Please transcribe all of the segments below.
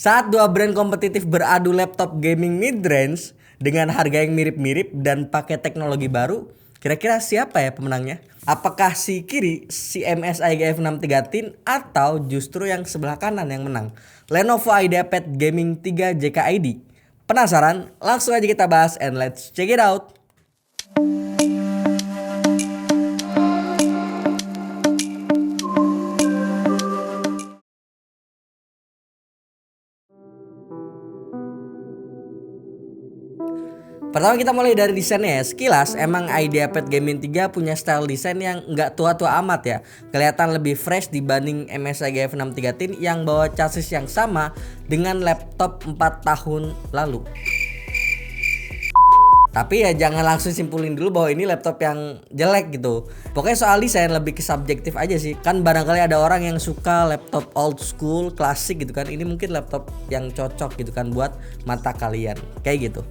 Saat dua brand kompetitif beradu laptop gaming mid-range dengan harga yang mirip-mirip dan pakai teknologi baru, kira-kira siapa ya pemenangnya? Apakah si kiri, si MSI GF 63 Tin, atau justru yang sebelah kanan yang menang? Lenovo IdeaPad Gaming 3 JKID. Penasaran? Langsung aja kita bahas and let's check it out. Pertama kita mulai dari desainnya ya. Sekilas emang IdeaPad Gaming 3 punya style desain yang nggak tua-tua amat ya. Kelihatan lebih fresh dibanding MSI GF 63 Tin yang bawa chassis yang sama dengan laptop 4 tahun lalu. Tapi ya jangan langsung simpulin dulu bahwa ini laptop yang jelek gitu. Pokoknya soal desain lebih ke subjektif aja sih. Kan barangkali ada orang yang suka laptop old school, klasik gitu kan. Ini mungkin laptop yang cocok gitu kan buat mata kalian. Kayak gitu.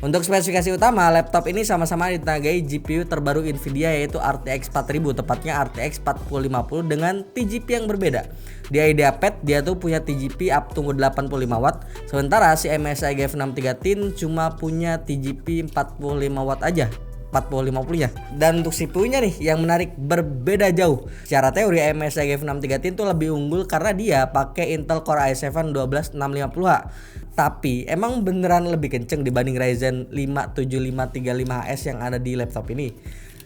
Untuk spesifikasi utama, laptop ini sama-sama ditenagai GPU terbaru Nvidia yaitu RTX 4000, tepatnya RTX 4050 dengan TGP yang berbeda. Di IdeaPad dia tuh punya TGP up to 85 watt, sementara si MSI GF 63 Tin cuma punya TGP 45 watt aja. 4050-nya. Dan untuk CPU-nya nih yang menarik berbeda jauh. Secara teori MSI GF 63 Tin tuh lebih unggul karena dia pakai Intel Core i7 12650H. Tapi emang beneran lebih kenceng dibanding Ryzen 5 7535HS yang ada di laptop ini.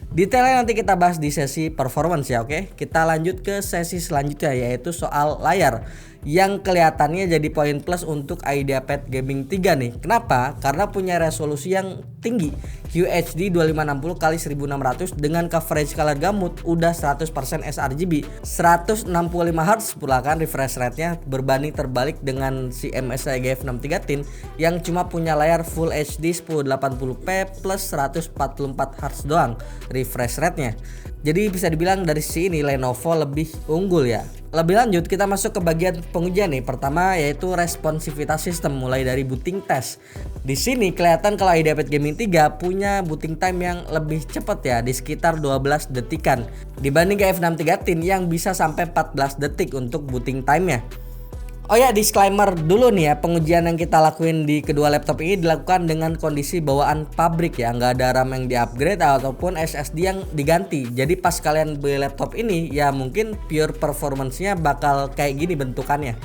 Detailnya nanti kita bahas di sesi performance ya, oke? Kita lanjut ke sesi selanjutnya yaitu soal layar yang kelihatannya jadi poin plus untuk IdeaPad Gaming 3 nih. Kenapa? Karena punya resolusi yang tinggi, QHD 2560x1600 dengan coverage color gamut udah 100% sRGB, 165 Hz pula kan refresh rate-nya, berbanding terbalik dengan si MSI GF 63 Tin yang cuma punya layar Full HD 1080p plus 144 Hz doang refresh rate-nya. Jadi bisa dibilang dari sini Lenovo lebih unggul ya. Lebih lanjut kita masuk ke bagian pengujian nih. Pertama yaitu responsivitas sistem mulai dari booting test. Di sini kelihatan kalau IdeaPad Gaming 3 punya booting time yang lebih cepat ya, di sekitar 12 detikan dibanding GF 63 Tin yang bisa sampai 14 detik untuk booting time-nya. Oh ya, disclaimer dulu nih ya, pengujian yang kita lakuin di kedua laptop ini dilakukan dengan kondisi bawaan pabrik ya, nggak ada RAM yang di-upgrade ataupun SSD yang diganti. Jadi pas kalian beli laptop ini ya mungkin pure performance-nya bakal kayak gini bentukannya.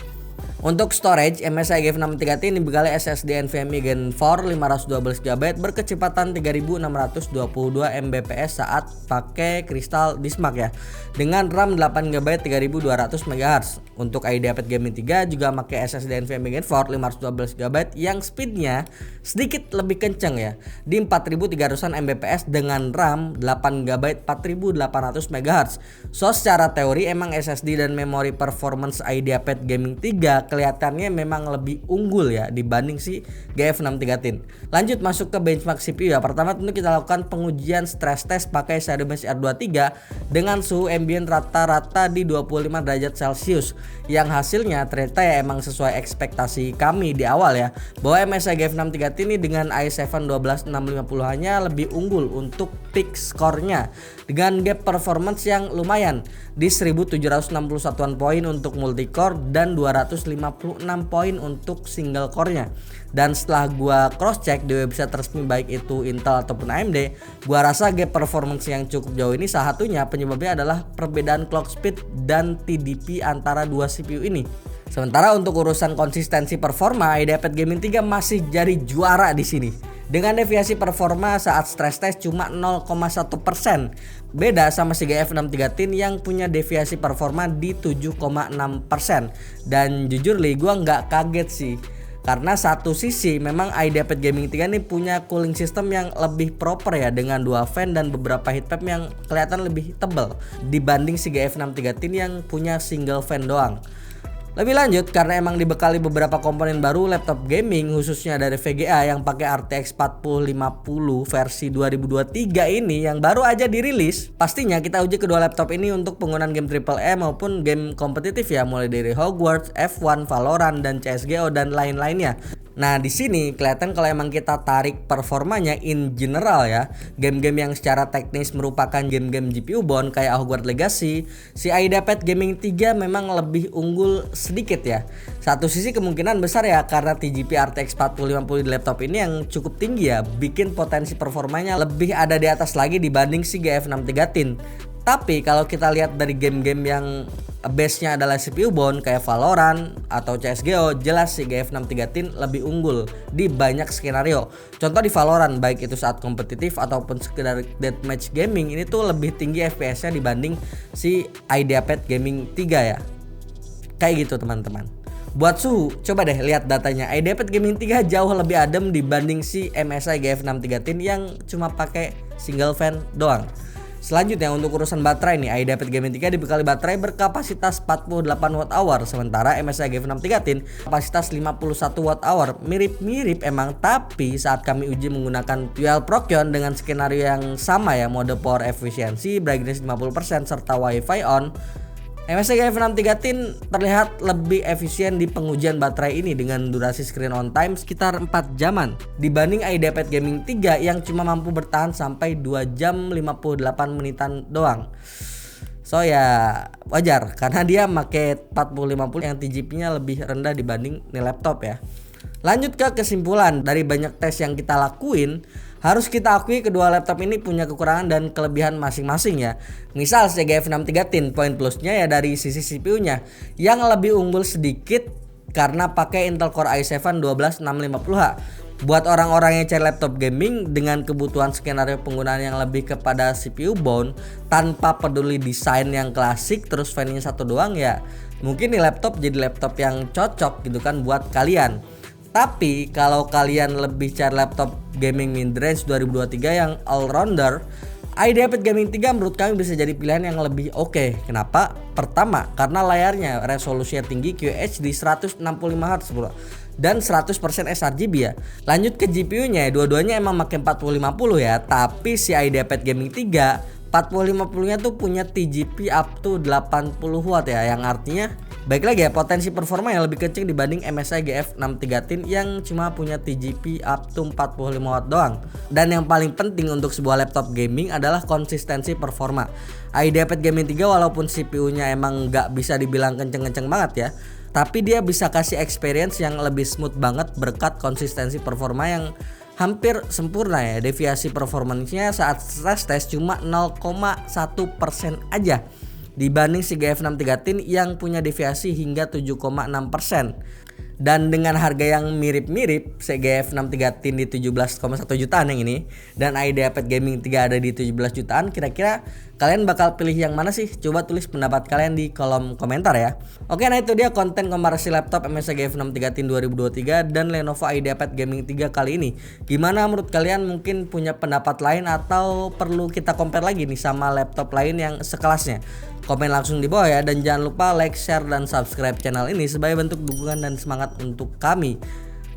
Untuk storage, MSI GF 63 Tin dibekali SSD NVMe Gen 4 512GB berkecepatan 3622 Mbps saat pakai Crystal Dismark ya, dengan RAM 8GB 3200 MHz. Untuk IdeaPad Gaming 3 juga pakai SSD NVMe Gen 4 512GB yang speednya sedikit lebih kenceng ya, di 4300 Mbps dengan RAM 8GB 4800 MHz. So secara teori emang SSD dan memori performance IdeaPad Gaming 3 kelihatannya memang lebih unggul ya dibanding si GF 63 Tin. Lanjut masuk ke benchmark CPU ya. Pertama tentu kita lakukan pengujian stress test pakai Shadow Mesh R23 dengan suhu ambient rata-rata di 25 derajat Celcius, yang hasilnya ternyata ya emang sesuai ekspektasi kami di awal ya, bahwa MSI GF 63 Tin ini dengan i7 12650 hanya lebih unggul untuk peak score-nya dengan gap performance yang lumayan di 1761 poin untuk multi-core dan 256 poin untuk single core-nya. Dan setelah gua cross check di website resmi baik itu Intel ataupun AMD, gua rasa gap performance yang cukup jauh ini salah satunya penyebabnya adalah perbedaan clock speed dan TDP antara dua CPU ini. Sementara untuk urusan konsistensi performa, IdeaPad Gaming 3 masih jadi juara di sini. Dengan deviasi performa saat stress test cuma 0,1%. Beda sama si GF 63 Tin yang punya deviasi performa di 7,6%. Dan jujur li gue nggak kaget sih, karena satu sisi memang IdeaPad Gaming 3 ini punya cooling system yang lebih proper ya, dengan dua fan dan beberapa heat pump yang kelihatan lebih tebal dibanding si GF 63 Tin yang punya single fan doang. Lebih lanjut, karena emang dibekali beberapa komponen baru laptop gaming khususnya dari VGA yang pakai RTX 4050 versi 2023 ini yang baru aja dirilis. Pastinya kita uji kedua laptop ini untuk penggunaan game AAA maupun game kompetitif ya, mulai dari Hogwarts, F1, Valorant, dan CSGO dan lain-lainnya. Nah, di sini kelihatan kalau emang kita tarik performanya in general ya, game-game yang secara teknis merupakan game-game GPU bound kayak Hogwarts Legacy, si IdeaPad Gaming 3 memang lebih unggul sedikit ya. Satu sisi kemungkinan besar ya karena TGP RTX 4050 di laptop ini yang cukup tinggi ya, bikin potensi performanya lebih ada di atas lagi dibanding si GeForce 63 Tin. Tapi kalau kita lihat dari game-game yang base-nya adalah CPU bound kayak Valorant atau CSGO, jelas si GeForce 63 Tin lebih unggul di banyak skenario. Contoh di Valorant, baik itu saat kompetitif ataupun sekedar deathmatch gaming, ini tuh lebih tinggi FPS-nya dibanding si IdeaPad Gaming 3 ya. Kayak gitu teman-teman. Buat suhu, coba deh lihat datanya. IdeaPad Gaming 3 jauh lebih adem dibanding si MSI GeForce 63 Tin yang cuma pakai single fan doang. Selanjutnya untuk urusan baterai nih, IdeaPad Gaming 3 dibekali baterai berkapasitas 48 Wh, sementara MSI GeForce 63 Tin kapasitas 51 Wh. Mirip-mirip emang, tapi saat kami uji menggunakan dual Prokion dengan skenario yang sama ya, mode power efficiency, brightness 50% serta Wi-Fi on, MSI GeForce 63 Tin terlihat lebih efisien di pengujian baterai ini dengan durasi screen on time sekitar 4 jaman dibanding IdeaPad Gaming 3 yang cuma mampu bertahan sampai 2 jam 58 menitan doang. So ya wajar karena dia pakai 4050 yang TGP-nya lebih rendah dibanding nih laptop ya. Lanjut ke kesimpulan dari banyak tes yang kita lakuin, harus kita akui kedua laptop ini punya kekurangan dan kelebihan masing-masing ya. Misal si GeForce 63 Tin, poin plusnya ya dari sisi CPU-nya yang lebih unggul sedikit karena pakai Intel Core i7 12650H. Buat orang-orang yang cari laptop gaming dengan kebutuhan skenario penggunaan yang lebih kepada CPU bound tanpa peduli desain yang klasik terus fan-nya satu doang ya, mungkin nih laptop jadi laptop yang cocok gitu kan buat kalian. Tapi kalau kalian lebih cari laptop gaming mid-range 2023 yang all-rounder, IdeaPad Gaming 3 menurut kami bisa jadi pilihan yang lebih oke. Kenapa? Pertama, karena layarnya resolusinya tinggi QHD 165Hz dan 100% sRGB ya. Lanjut ke GPU-nya, dua-duanya emang pakai 4050 ya, tapi si IdeaPad Gaming 3 4050-nya tuh punya TGP up to 80 watt ya, yang artinya baik lagi ya, potensi performa yang lebih kenceng dibanding MSI GeForce 63 Tin yang cuma punya TGP up to 45 watt doang. Dan yang paling penting untuk sebuah laptop gaming adalah konsistensi performa. IdeaPad Gaming 3 walaupun CPU-nya emang nggak bisa dibilang kenceng-kenceng banget ya, tapi dia bisa kasih experience yang lebih smooth banget berkat konsistensi performa yang hampir sempurna ya. Deviasi performanya saat stress test cuma 0,1% aja dibanding si GeForce 63 Tin yang punya deviasi hingga 7,6%. Dan dengan harga yang mirip-mirip, si GeForce 63 Tin di 17,1 jutaan yang ini dan IdeaPad Gaming 3 ada di 17 jutaan, kira-kira kalian bakal pilih yang mana sih? Coba tulis pendapat kalian di kolom komentar ya. Oke, nah itu dia konten komparasi laptop MSI GeForce 63 Tin 2023 dan Lenovo IdeaPad Gaming 3 kali ini. Gimana menurut kalian? Mungkin punya pendapat lain atau perlu kita compare lagi nih sama laptop lain yang sekelasnya? Komen langsung di bawah ya, dan jangan lupa like, share, dan subscribe channel ini sebagai bentuk dukungan dan semangat untuk kami.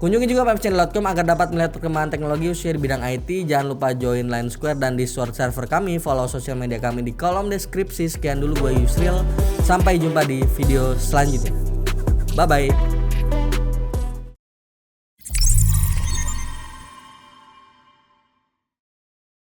Kunjungi juga webchannel.com agar dapat melihat perkembangan teknologi khususnya di bidang IT. Jangan lupa join Line Square dan Discord server kami. Follow sosial media kami di kolom deskripsi. Sekian dulu, gue Yusril. Sampai jumpa di video selanjutnya. Bye bye.